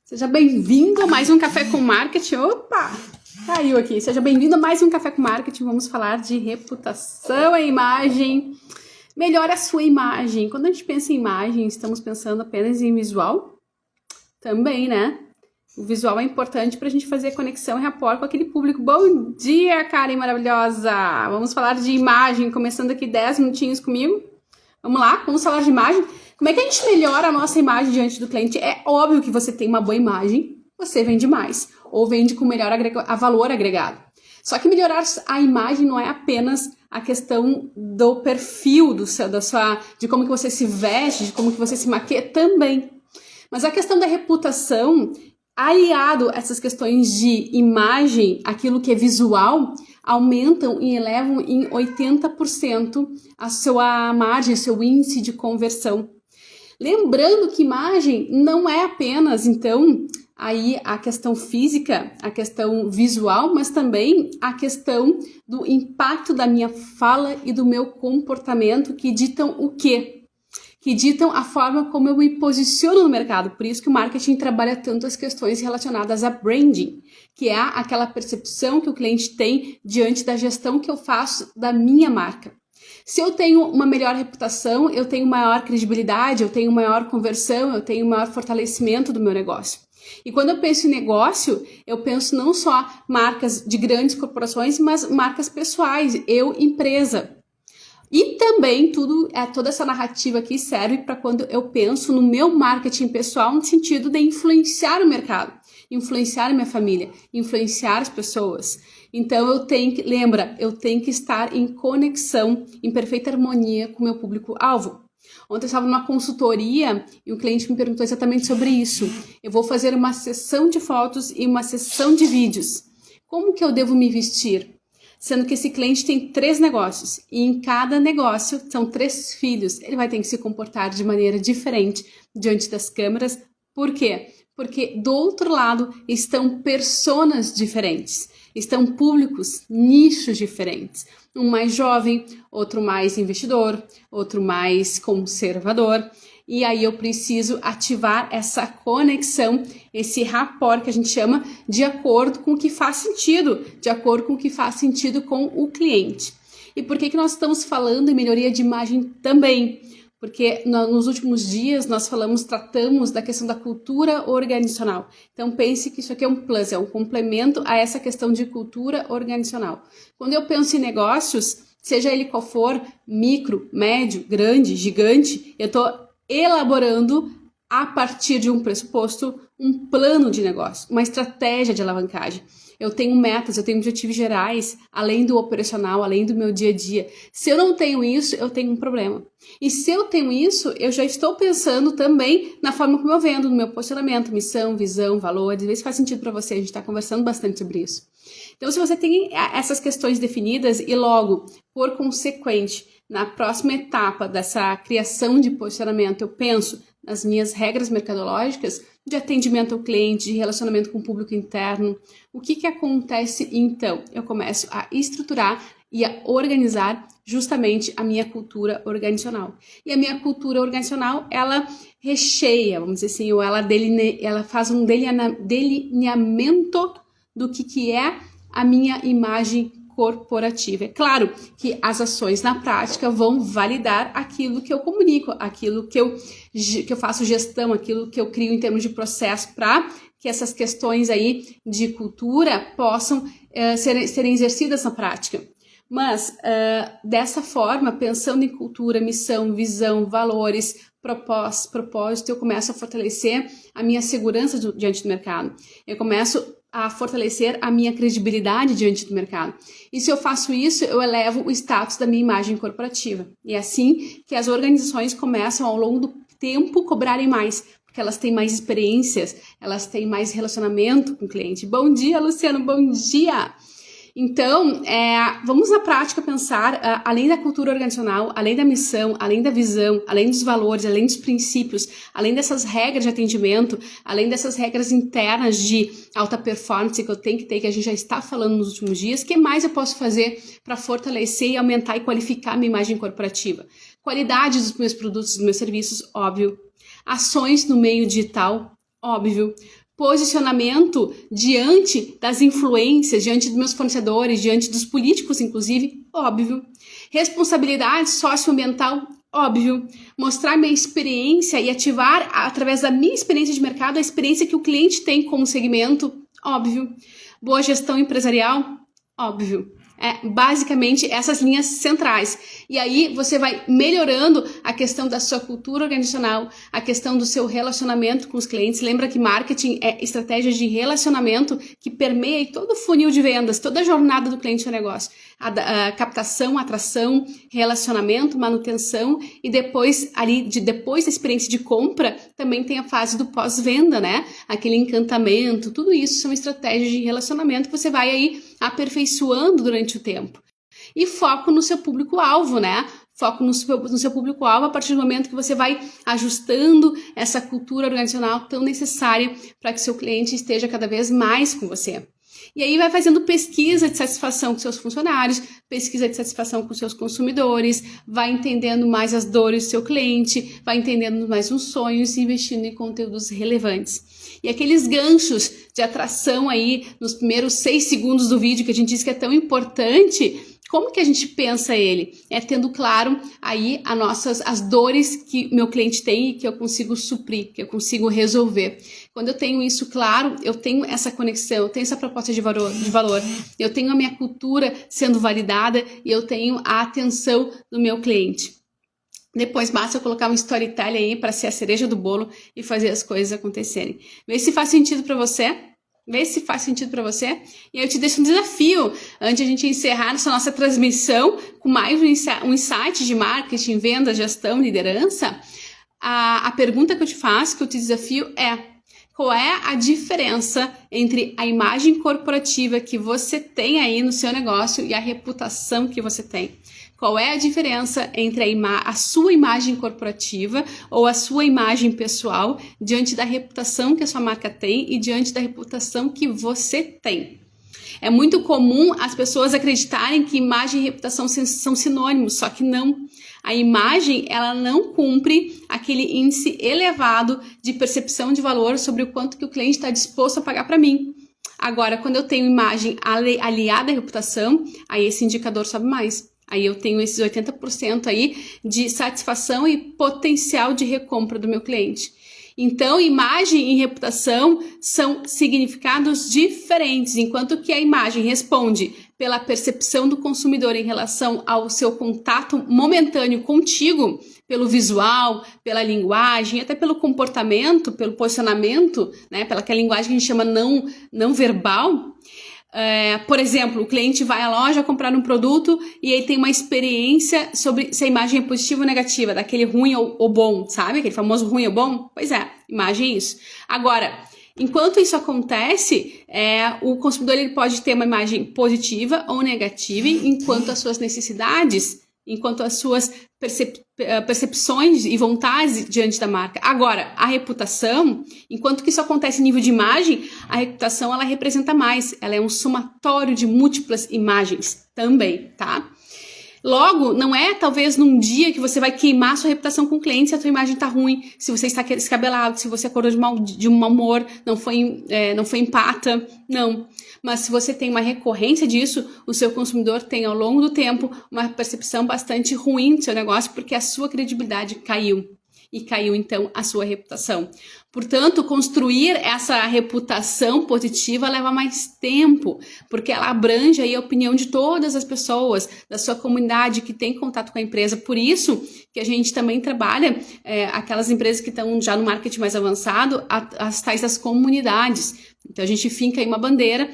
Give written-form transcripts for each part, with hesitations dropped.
Seja bem-vindo a mais um Café com Marketing. Opa, caiu aqui. Seja bem-vindo a mais um Café com Marketing. Vamos falar de reputação e imagem. Melhore a sua imagem. Quando a gente pensa em imagem, estamos pensando apenas em visual? Também, né? O visual é importante para a gente fazer conexão e rapport com aquele público. Bom dia, Karen maravilhosa! Vamos falar de imagem, começando aqui 10 minutinhos comigo. Vamos lá, vamos falar de imagem. Como é que a gente melhora a nossa imagem diante do cliente? É óbvio que você tem uma boa imagem, você vende mais, ou vende com melhor valor agregado. Só que melhorar a imagem não é apenas a questão do perfil, de como que você se veste, de como que você se maquia também. Mas a questão da reputação, aliado a essas questões de imagem, aquilo que é visual, aumentam e elevam em 80% a sua margem, seu índice de conversão. Lembrando que imagem não é apenas, então, aí a questão física, a questão visual, mas também a questão do impacto da minha fala e do meu comportamento que ditam o quê? Que ditam a forma como eu me posiciono no mercado. Por isso que o marketing trabalha tanto as questões relacionadas a branding, que é aquela percepção que o cliente tem diante da gestão que eu faço da minha marca. Se eu tenho uma melhor reputação, eu tenho maior credibilidade, eu tenho maior conversão, eu tenho maior fortalecimento do meu negócio. E quando eu penso em negócio, eu penso não só marcas de grandes corporações, mas marcas pessoais, eu, empresa. E também toda essa narrativa aqui serve para quando eu penso no meu marketing pessoal no sentido de influenciar o mercado, influenciar a minha família, influenciar as pessoas. Então eu tenho que estar em conexão, em perfeita harmonia com o meu público-alvo. Ontem eu estava numa consultoria e um cliente me perguntou exatamente sobre isso. Eu vou fazer uma sessão de fotos e uma sessão de vídeos. Como que eu devo me vestir? Sendo que esse cliente tem 3 negócios e em cada negócio são 3 filhos. Ele vai ter que se comportar de maneira diferente diante das câmeras. Por quê? Porque do outro lado estão personas diferentes, estão públicos, nichos diferentes. Um mais jovem, outro mais investidor, outro mais conservador. E aí eu preciso ativar essa conexão, esse rapport que a gente chama, de acordo com o que faz sentido, de acordo com o que faz sentido com o cliente. E por que nós estamos falando em melhoria de imagem também? Porque nos últimos dias nós tratamos da questão da cultura organizacional. Então pense que isso aqui é um plus, é um complemento a essa questão de cultura organizacional. Quando eu penso em negócios, seja ele qual for, micro, médio, grande, gigante, eu estou elaborando a partir de um pressuposto, um plano de negócio, uma estratégia de alavancagem. Eu tenho metas, eu tenho objetivos gerais, além do operacional, além do meu dia a dia. Se eu não tenho isso, eu tenho um problema. E se eu tenho isso, eu já estou pensando também na forma como eu vendo, no meu posicionamento, missão, visão, valor. Às vezes faz sentido para você, a gente está conversando bastante sobre isso. Então, se você tem essas questões definidas e logo, por consequente, na próxima etapa dessa criação de posicionamento, eu penso nas minhas regras mercadológicas de atendimento ao cliente, de relacionamento com o público interno. O que acontece então? Eu começo a estruturar e a organizar justamente a minha cultura organizacional. E a minha cultura organizacional, ela recheia, vamos dizer assim, ou ela faz um delineamento do que é a minha imagem corporativa. É claro que as ações na prática vão validar aquilo que eu comunico, aquilo que eu faço gestão, aquilo que eu crio em termos de processo para que essas questões aí de cultura possam serem exercidas na prática. Mas, dessa forma, pensando em cultura, missão, visão, valores, propósito, eu começo a fortalecer a minha segurança diante do mercado. Eu começo a fortalecer a minha credibilidade diante do mercado. E se eu faço isso, eu elevo o status da minha imagem corporativa. E é assim que as organizações começam, ao longo do tempo, cobrarem mais, porque elas têm mais experiências, elas têm mais relacionamento com o cliente. Bom dia, Luciano, bom dia! Então, vamos na prática pensar, além da cultura organizacional, além da missão, além da visão, além dos valores, além dos princípios, além dessas regras de atendimento, além dessas regras internas de alta performance que eu tenho que ter, que a gente já está falando nos últimos dias, o que mais eu posso fazer para fortalecer e aumentar e qualificar a minha imagem corporativa? Qualidade dos meus produtos, dos meus serviços, óbvio. Ações no meio digital, óbvio. posicionamento diante das influências, diante dos meus fornecedores, diante dos políticos, inclusive, óbvio. Responsabilidade socioambiental, óbvio. Mostrar minha experiência e ativar, através da minha experiência de mercado, a experiência que o cliente tem como segmento, óbvio. Boa gestão empresarial, óbvio. Basicamente essas linhas centrais. E aí você vai melhorando a questão da sua cultura organizacional, a questão do seu relacionamento com os clientes. Lembra que marketing é estratégia de relacionamento que permeia todo o funil de vendas, toda a jornada do cliente no negócio. A captação, atração, relacionamento, manutenção e depois depois da experiência de compra também tem a fase do pós-venda, né? Aquele encantamento, tudo isso são estratégias de relacionamento que você vai aí aperfeiçoando durante o tempo. E foco no seu público-alvo, né? Foco no seu público-alvo a partir do momento que você vai ajustando essa cultura organizacional tão necessária para que seu cliente esteja cada vez mais com você. E aí vai fazendo pesquisa de satisfação com seus funcionários, pesquisa de satisfação com seus consumidores, vai entendendo mais as dores do seu cliente, vai entendendo mais os sonhos e investindo em conteúdos relevantes. E aqueles ganchos de atração aí nos primeiros 6 segundos do vídeo que a gente diz que é tão importante, como que a gente pensa ele? É tendo claro aí as dores que meu cliente tem e que eu consigo suprir, que eu consigo resolver. Quando eu tenho isso claro, eu tenho essa conexão, eu tenho essa proposta de valor, eu tenho a minha cultura sendo validada e eu tenho a atenção do meu cliente. Depois basta eu colocar um storytelling aí para ser a cereja do bolo e fazer as coisas acontecerem. Vê se faz sentido para você. Vê se faz sentido para você. E eu te deixo um desafio antes de a gente encerrar essa nossa transmissão com mais um insight de marketing, venda, gestão, liderança. A pergunta que eu te faço, que eu te desafio é: qual é a diferença entre a imagem corporativa que você tem aí no seu negócio e a reputação que você tem? Qual é a diferença entre a sua imagem corporativa ou a sua imagem pessoal diante da reputação que a sua marca tem e diante da reputação que você tem? É muito comum as pessoas acreditarem que imagem e reputação são sinônimos, só que não. A imagem, ela não cumpre aquele índice elevado de percepção de valor sobre o quanto que o cliente está disposto a pagar para mim. Agora, quando eu tenho imagem aliada à reputação, aí esse indicador sobe mais. Aí eu tenho esses 80% aí de satisfação e potencial de recompra do meu cliente. Então, imagem e reputação são significados diferentes, enquanto que a imagem responde pela percepção do consumidor em relação ao seu contato momentâneo contigo, pelo visual, pela linguagem, até pelo comportamento, pelo posicionamento, né, pela aquela linguagem que a gente chama não verbal. Por exemplo, o cliente vai à loja comprar um produto e aí tem uma experiência sobre se a imagem é positiva ou negativa, daquele ruim ou bom, sabe? Aquele famoso ruim ou bom? Pois é, imagem é isso. Agora, enquanto isso acontece, o consumidor ele pode ter uma imagem positiva ou negativa, enquanto as suas necessidades, enquanto as suas percepções e vontades diante da marca. Agora, a reputação, enquanto que isso acontece em nível de imagem, a reputação ela representa mais, ela é um somatório de múltiplas imagens também, tá? Logo, não é talvez num dia que você vai queimar sua reputação com o cliente se a tua imagem tá ruim, se você está descabelado, se você acordou de um mau humor, não foi empata, não. Mas se você tem uma recorrência disso, o seu consumidor tem ao longo do tempo uma percepção bastante ruim do seu negócio porque a sua credibilidade caiu. E caiu então a sua reputação. Portanto, construir essa reputação positiva leva mais tempo, porque ela abrange aí a opinião de todas as pessoas da sua comunidade que tem contato com a empresa. Por isso que a gente também trabalha aquelas empresas que estão já no marketing mais avançado, as tais das comunidades. Então a gente finca aí uma bandeira,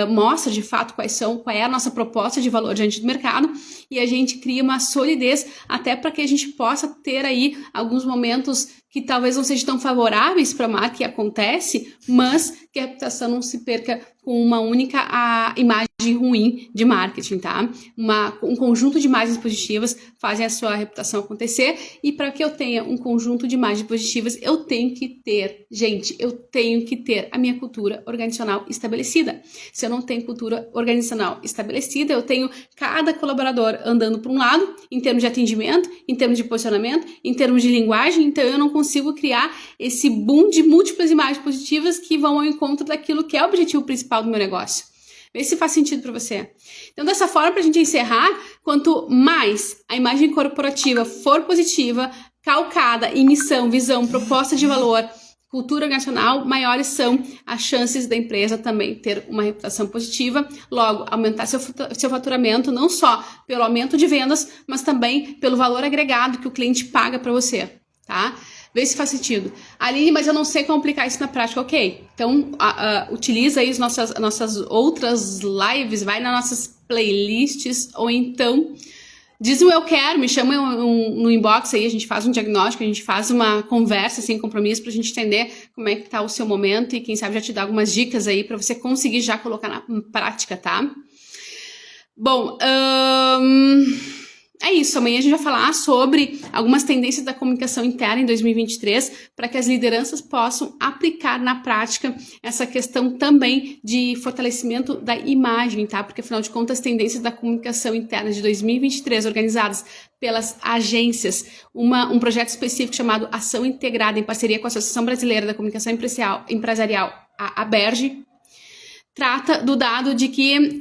mostra de fato qual é a nossa proposta de valor diante do mercado e a gente cria uma solidez até para que a gente possa ter aí alguns momentos que talvez não sejam tão favoráveis para a marca, que acontece, mas que a reputação não se perca com uma única imagem ruim de marketing, tá? Um conjunto de imagens positivas fazem a sua reputação acontecer e para que eu tenha um conjunto de imagens positivas, eu tenho que ter a minha cultura organizacional estabelecida. Se eu não tenho cultura organizacional estabelecida, eu tenho cada colaborador andando para um lado, em termos de atendimento, em termos de posicionamento, em termos de linguagem, então eu não consigo consigo criar esse boom de múltiplas imagens positivas que vão ao encontro daquilo que é o objetivo principal do meu negócio. Vê se faz sentido para você. Então, dessa forma, para a gente encerrar, quanto mais a imagem corporativa for positiva, calcada em missão, visão, proposta de valor, cultura organizacional, maiores são as chances da empresa também ter uma reputação positiva, logo aumentar seu faturamento, não só pelo aumento de vendas, mas também pelo valor agregado que o cliente paga para você, tá? Vê se faz sentido. Aline, mas eu não sei como aplicar isso na prática. Ok, então utiliza aí as nossas outras lives, vai nas nossas playlists, ou então diz um eu quero, me chama no inbox aí, a gente faz um diagnóstico, a gente faz uma conversa sem compromisso pra gente entender como é que tá o seu momento e quem sabe já te dar algumas dicas aí pra você conseguir já colocar na prática, tá? Bom, é isso, amanhã a gente vai falar sobre algumas tendências da comunicação interna em 2023 para que as lideranças possam aplicar na prática essa questão também de fortalecimento da imagem, tá? Porque afinal de contas, as tendências da comunicação interna de 2023 organizadas pelas agências, um projeto específico chamado Ação Integrada em parceria com a Associação Brasileira da Comunicação Empresarial, a ABERJ, trata do dado de que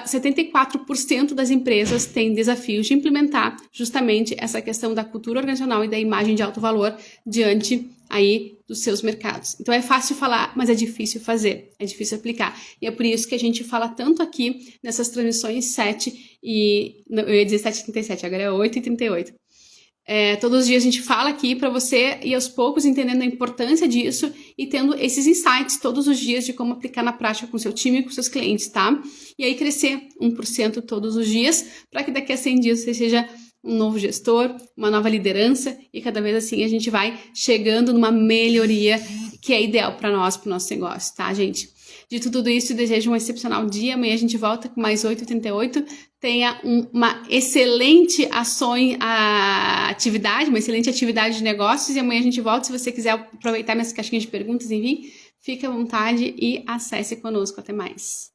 74% das empresas têm desafios de implementar justamente essa questão da cultura organizacional e da imagem de alto valor diante aí dos seus mercados. Então é fácil falar, mas é difícil fazer, é difícil aplicar. E é por isso que a gente fala tanto aqui nessas transmissões 7 e... eu ia dizer 7h37, agora é 8h38. Todos os dias a gente fala aqui para você ir aos poucos entendendo a importância disso e tendo esses insights todos os dias de como aplicar na prática com seu time e com seus clientes, tá? E aí crescer 1% todos os dias para que daqui a 100 dias você seja um novo gestor, uma nova liderança e cada vez assim a gente vai chegando numa melhoria que é ideal para nós, para o nosso negócio, tá, gente? Dito tudo isso, desejo um excepcional dia. Amanhã a gente volta com mais 8h38. Tenha uma excelente atividade, uma excelente atividade de negócios. E amanhã a gente volta. Se você quiser aproveitar minhas caixinhas de perguntas, enfim, fique à vontade e acesse conosco. Até mais.